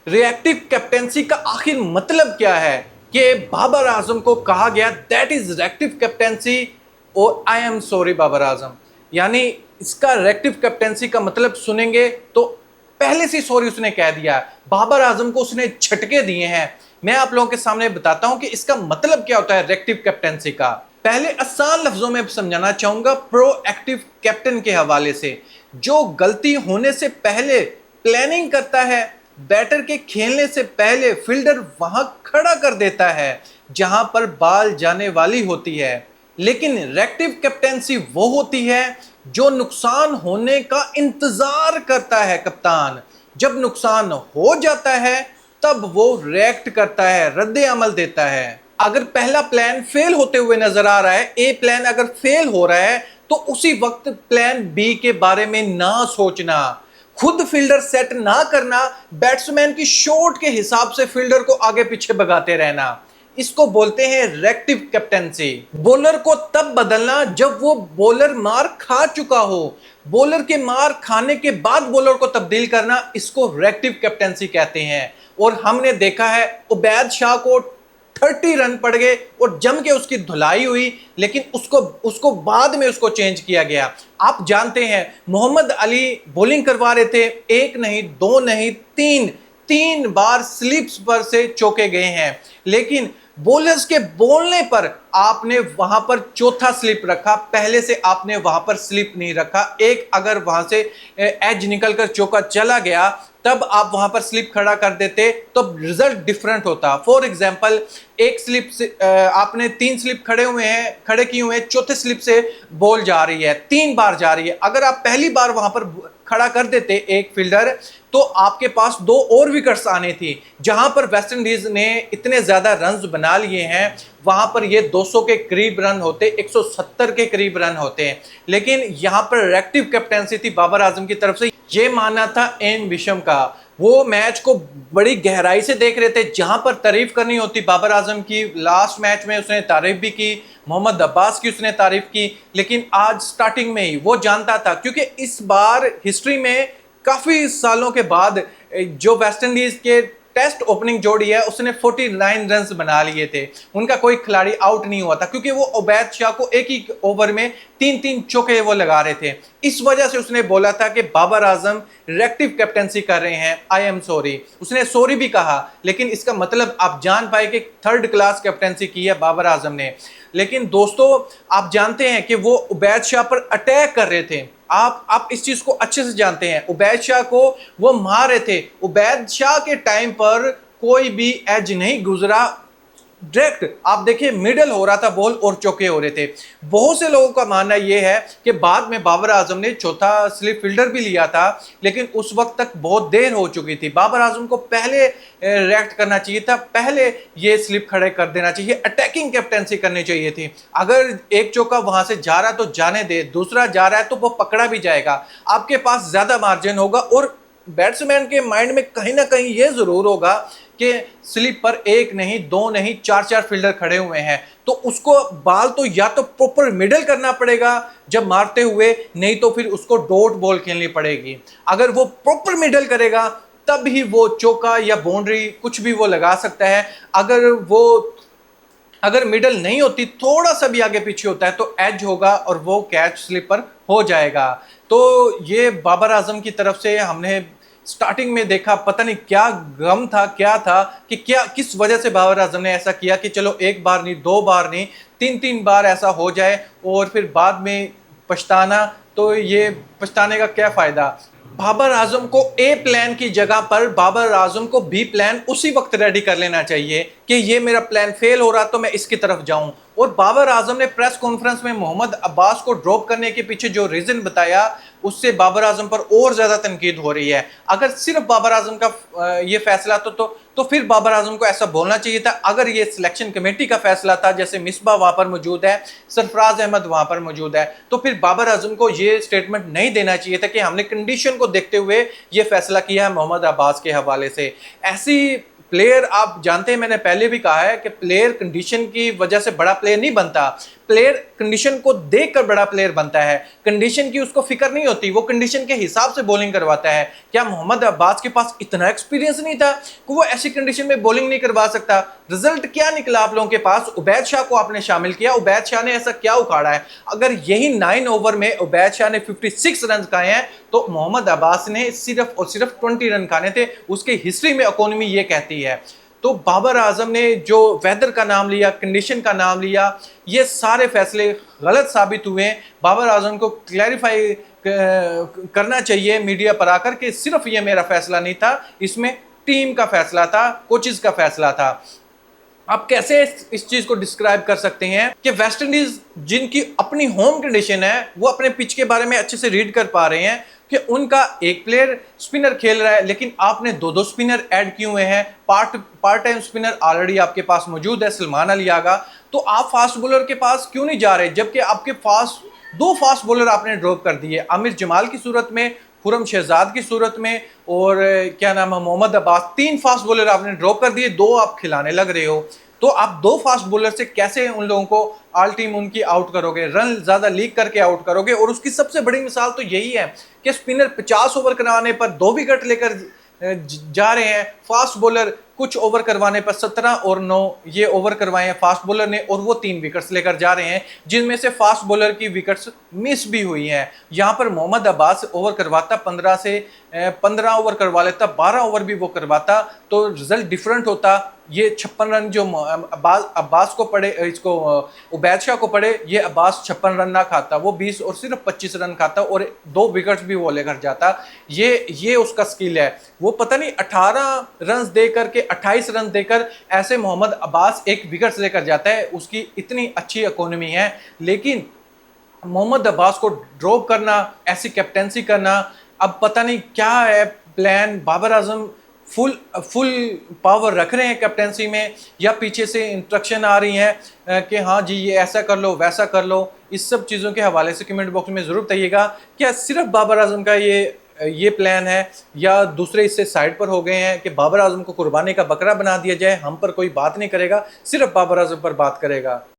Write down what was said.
Reactive captaincy का आखिर मतलब क्या है कि बाबर आजम को कहा गया दैट इज रिएक्टिव कैप्टेंसी और I am sorry Babar Azam. यानी इसका रिएक्टिव कैप्टेंसी का मतलब सुनेंगे तो पहले से सॉरी उसने कह दिया, बाबर आजम को उसने झटके दिए हैं। मैं आप लोगों के सामने बताता हूं कि इसका मतलब क्या होता है रिएक्टिव कैप्टेंसी का। पहले आसान लफ्जों में समझाना चाहूंगा प्रोएक्टिव कैप्टन के हवाले से, जो गलती होने से पहले प्लानिंग करता है, बैटर के खेलने से पहले फील्डर वहां खड़ा कर देता है जहां पर बॉल जाने वाली होती है। लेकिन रिएक्टिव कैप्टेंसी वो होती है जो नुकसान होने का इंतजार करता है कप्तान। जब नुकसान हो जाता है तब वो रिएक्ट करता है, रद्द अमल देता है। अगर पहला प्लान फेल होते हुए नजर आ रहा है, ए प्लान अगर फेल हो रहा है, तो उसी वक्त प्लान बी के बारे में ना सोचना, खुद फील्डर सेट ना करना, बैट्समैन की शॉट के हिसाब से फील्डर को आगे पीछे भगाते रहना, इसको बोलते हैं रिएक्टिव कैप्टेंसी। बॉलर को तब बदलना जब वो बॉलर मार खा चुका हो, बॉलर के मार खाने के बाद बॉलर को तब्दील करना, इसको रिएक्टिव कैप्टेंसी कहते हैं। और हमने देखा है उबैद शाह को 30 रन पड़ गए और जम के उसकी धुलाई हुई, लेकिन उसको बाद में उसको चेंज किया गया। आप जानते हैं मोहम्मद अली बॉलिंग करवा रहे थे, एक नहीं दो नहीं तीन बार स्लिप्स पर से चौके गए हैं, लेकिन बॉलर्स के बोलने पर आपने वहां पर चौथा स्लिप रखा, पहले से आपने वहां पर स्लिप नहीं रखा। एक अगर वहां से एज निकलकर चौका चला गया तब आप वहां पर स्लिप खड़ा कर देते तो रिजल्ट डिफरेंट होता। फॉर एग्जांपल एक स्लिप से आपने 3 स्लिप खड़े किए हुए हैं, चौथे स्लिप से बॉल जा रही है, 3 बार जा रही है। अगर आप पहली बार वहां पर खड़ा कर देते एक फील्डर, तो आपके पास 2 और विकेट्स आने थी। जहां पर वेस्ट इंडीज ने इतने ज्यादा रन्स बना लिए हैं, वहां पर ये 200 के करीब रन होते, 170 के करीब रन होते हैं। लेकिन यहां पर रिएक्टिव कैप्टेंसी थी बाबर आजम की तरफ से। ये मानना था एन विशम का, वो मैच को बड़ी गहराई से देख रहे थे। जहां पर तारीफ करनी होती बाबर आजम की, लास्ट मैच में उसने तारीफ भी की, मोहम्मद अब्बास की उसने तारीफ की, लेकिन आज स्टार्टिंग में ही वो जानता था, क्योंकि इस बार हिस्ट्री में काफी सालों के बाद जो वेस्ट इंडीज के टेस्ट ओपनिंग जोड़ी है उसने 49 रन्स बना लिए थे, उनका कोई खिलाड़ी आउट नहीं हुआ था, क्योंकि वो उबैद शाह को एक ही ओवर में 3 चौके वो लगा रहे थे। इस वजह से उसने बोला था कि बाबर आजम रिएक्टिव कैप्टेंसी कर रहे हैं, आई एम सॉरी। उसने सॉरी भी कहा, लेकिन इसका मतलब आप जान पाए कि 3rd क्लास कैप्टेंसी की है बाबर आजम ने। लेकिन दोस्तों आप जानते हैं कि वो उबैद शाह पर अटैक कर रहे थे, आप इस चीज को अच्छे से जानते हैं। उबैद शाह को वो मार रहे थे, उबैद शाह के टाइम पर कोई भी एज नहीं गुजरा, डायरेक्ट आप देखिए मिडल हो रहा था बॉल और चौके हो रहे थे। बहुत से लोगों का मानना यह है कि बाद में बाबर आजम ने चौथा स्लिप फील्डर भी लिया था, लेकिन उस वक्त तक बहुत देर हो चुकी थी। बाबर आजम को पहले रिएक्ट करना चाहिए था, पहले ये स्लिप खड़े कर देना चाहिए, अटैकिंग कैप्टेंसी करनी चाहिए थी। अगर एक चौका वहां से जा रहा तो जाने दे, दूसरा जा रहा है तो वो पकड़ा भी जाएगा, आपके पास ज्यादा मार्जिन होगा। और बैट्समैन के माइंड में कहीं ना कहीं ये जरूर होगा कि स्लिप पर एक नहीं दो नहीं 4 फील्डर खड़े हुए हैं, तो उसको बॉल तो या तो प्रॉपर मिडल करना पड़ेगा जब मारते हुए, नहीं तो फिर उसको डॉट बॉल खेलनी पड़ेगी। अगर वो प्रॉपर मिडल करेगा तब ही वो चौका या बाउंड्री कुछ भी वो लगा सकता है। अगर मिडल नहीं होती, थोड़ा सा भी आगे पीछे होता है तो एज होगा और वो कैच स्लिपर हो जाएगा। तो ये बाबर आजम की तरफ से हमने स्टार्टिंग में देखा, पता नहीं क्या गम था, क्या था कि किस वजह से बाबर आजम ने ऐसा किया कि चलो 1 बार नहीं 2 बार नहीं 3 बार ऐसा हो जाए और फिर बाद में पछताना, तो ये पछताने का क्या फायदा। बाबर आजम को ए प्लान की जगह पर बाबर आजम को बी प्लान उसी वक्त रेडी कर लेना चाहिए कि ये मेरा प्लान फेल हो रहा तो मैं इसकी तरफ जाऊं। और बाबर आजम ने प्रेस कॉन्फ्रेंस में मोहम्मद अब्बास को ड्रॉप करने के पीछे जो रीजन बताया, उससे बाबर आजम पर और ज्यादा तनकीद हो रही है। अगर सिर्फ बाबर आजम का ये फैसला तो फिर बाबर आजम को ऐसा बोलना चाहिए था। अगर ये सिलेक्शन कमेटी का फैसला था, जैसे मिसबा वहां पर मौजूद है, सरफराज अहमद वहां पर मौजूद है, तो फिर बाबर आजम को ये स्टेटमेंट नहीं देना चाहिए था कि हमने कंडीशन को देखते हुए ये फैसला किया है मोहम्मद अब्बास के हवाले से। ऐसी प्लेयर, आप जानते हैं मैंने पहले भी कहा है कि प्लेयर कंडीशन की वजह से बड़ा प्लेयर नहीं बनता। प्लेयर कंडीशन को देखकर बड़ा प्लेयर बनता है, कंडीशन की उसको फिक्र नहीं होती, वो कंडीशन के हिसाब से बॉलिंग करवाता है। क्या मोहम्मद अब्बास के पास इतना एक्सपीरियंस नहीं था कि वो ऐसी कंडीशन में बॉलिंग नहीं करवा सकता? रिजल्ट क्या निकला आप लोगों के पास? उबैद शाह को आपने शामिल किया, उबैद शाह ने ऐसा क्या उखाड़ा है? अगर यही 9 ओवर में उबैद शाह ने 56 रन खाए हैं तो मोहम्मद अब्बास ने सिर्फ और सिर्फ 20 रन खाने थे। उसकी हिस्ट्री में इकोनॉमी ये कहती है। तो बाबर आजम ने जो वेदर का नाम लिया, कंडीशन का नाम लिया, ये सारे फैसले गलत साबित हुए। बाबर आजम को क्लैरिफाई करना चाहिए मीडिया पर आकर कि सिर्फ ये मेरा फैसला नहीं था, इसमें टीम का फैसला था, कोचेस का फैसला था। आप कैसे इस चीज को डिस्क्राइब कर सकते हैं कि वेस्ट इंडीज जिनकी अपनी होम कंडीशन है, वो अपने पिच के बारे में अच्छे से रीड कर पा रहे हैं कि उनका एक प्लेयर स्पिनर खेल रहा है, लेकिन आपने दो स्पिनर ऐड किए हुए हैं। पार्ट टाइम स्पिनर ऑलरेडी आपके पास मौजूद है, सलमान अली आगा। तो आप फास्ट बॉलर के पास क्यों नहीं जा रहे, जबकि आपके पास 2 फास्ट बॉलर आपने ड्रॉप कर दिए, आमिर जमाल की सूरत में, खुरम शहजाद की सूरत में, और क्या नाम है मोहम्मद अब्बास। 3 फास्ट बॉलर आपने ड्रॉप कर दिए, 2 आप खिलाने लग रहे हो। तो आप 2 फास्ट बॉलर से कैसे उन लोगों को ऑल टीम उनकी आउट करोगे, रन ज्यादा लीक करके आउट करोगे? और उसकी सबसे बड़ी मिसाल तो यही है कि स्पिनर 50 ओवर करवाने पर 2 विकेट लेकर जा रहे हैं, फास्ट बॉलर कुछ ओवर करवाने पर 17 और 9 ये ओवर करवाए हैं फास्ट बॉलर ने, और वो 3 विकेट्स लेकर जा रहे हैं, जिनमें से फास्ट बॉलर की विकेट्स मिस भी हुई हैं। यहाँ पर मोहम्मद अब्बास ओवर करवाता 15 ओवर करवा लेता, 12 ओवर भी वो करवाता, तो रिजल्ट डिफरेंट होता। ये 56 रन जो अब्बास को पड़े, इसको उबैद शाह को पड़े, ये अब्बास 56 रन ना खाता, वो 20 और सिर्फ 25 रन खाता और 2 विकेट्स भी वो लेकर जाता। ये उसका स्किल है। वो पता नहीं 18 रन देकर के 28 रन देकर ऐसे मोहम्मद अब्बास 1 विकेट लेकर जाता है, उसकी इतनी अच्छी इकोनॉमी है। लेकिन मोहम्मद अब्बास को ड्रॉप करना, ऐसी कैप्टेंसी करना, अब पता नहीं क्या है plan. Babar Azam full power रख रहे हैं कैप्टेंसी में, या पीछे से इंस्ट्रक्शन आ रही हैं कि हाँ जी ये ऐसा कर लो वैसा कर लो? इस सब चीज़ों के हवाले से कमेंट बॉक्स में ज़रूर बताइएगा। क्या सिर्फ बाबर आजम का ये प्लान है, या दूसरे इससे साइड पर हो गए हैं कि बाबर आजम को कुर्बानी का बकरा बना दिया जाए, हम पर कोई बात नहीं करेगा, सिर्फ बाबर आजम पर बात करेगा?